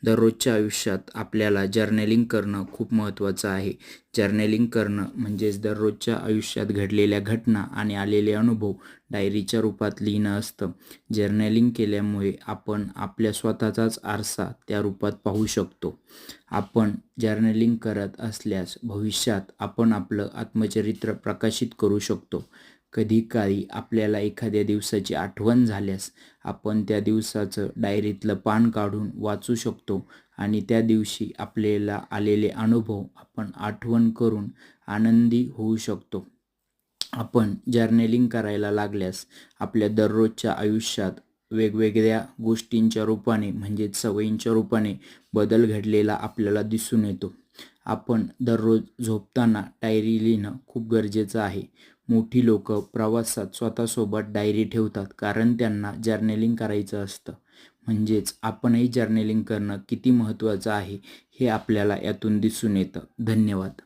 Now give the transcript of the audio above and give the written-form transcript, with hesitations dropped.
दररोजच्या आयुष्यात आपल्याला जर्नलिंग करणं खूप महत्त्वाचं आहे. जर्नलिंग करणं म्हणजेच दररोजच्या आयुष्यात घडलेल्या घटना आणि आलेले अनुभव डायरीच्या रूपात लिहिणं असतं. जर्नलिंग केल्यामुळे आपण आपल्या स्वतःचाच आरसा त्या रूपात पाहू शकतो. आपण जर्नलिंग करत असल्यास भविष्यात आपण आपलं आत्मचरित्र प्रकाशित करू शकतो. कधीकाळी आपल्याला एखाद्या दिवसाची आठवण झाल्यास आपण त्या दिवसाचं डायरीतलं पान काढून वाचू शकतो आणि त्या दिवशी आपल्याला आलेले अनुभव आपण आठवण करून आनंदी होऊ शकतो. आपण जर्नलिंग करायला लागल्यास आपल्या दररोजच्या आयुष्यात वेगवेगळ्या गोष्टींच्या रूपाने म्हणजेच सवयींच्या रूपाने बदल घडलेला आपल्याला दिसून येतो. आपण दररोज झोपताना डायरी लिहिणं खूप गरजेचं आहे. मोठी लोक प्रवासात स्वतःसोबत डायरी ठेवतात कारण त्यांना जर्नलिंग करायचं असतं. म्हणजेच आपणही जर्नलिंग करणं किती महत्त्वाचं आहे हे आपल्याला यातून दिसून येतं. धन्यवाद.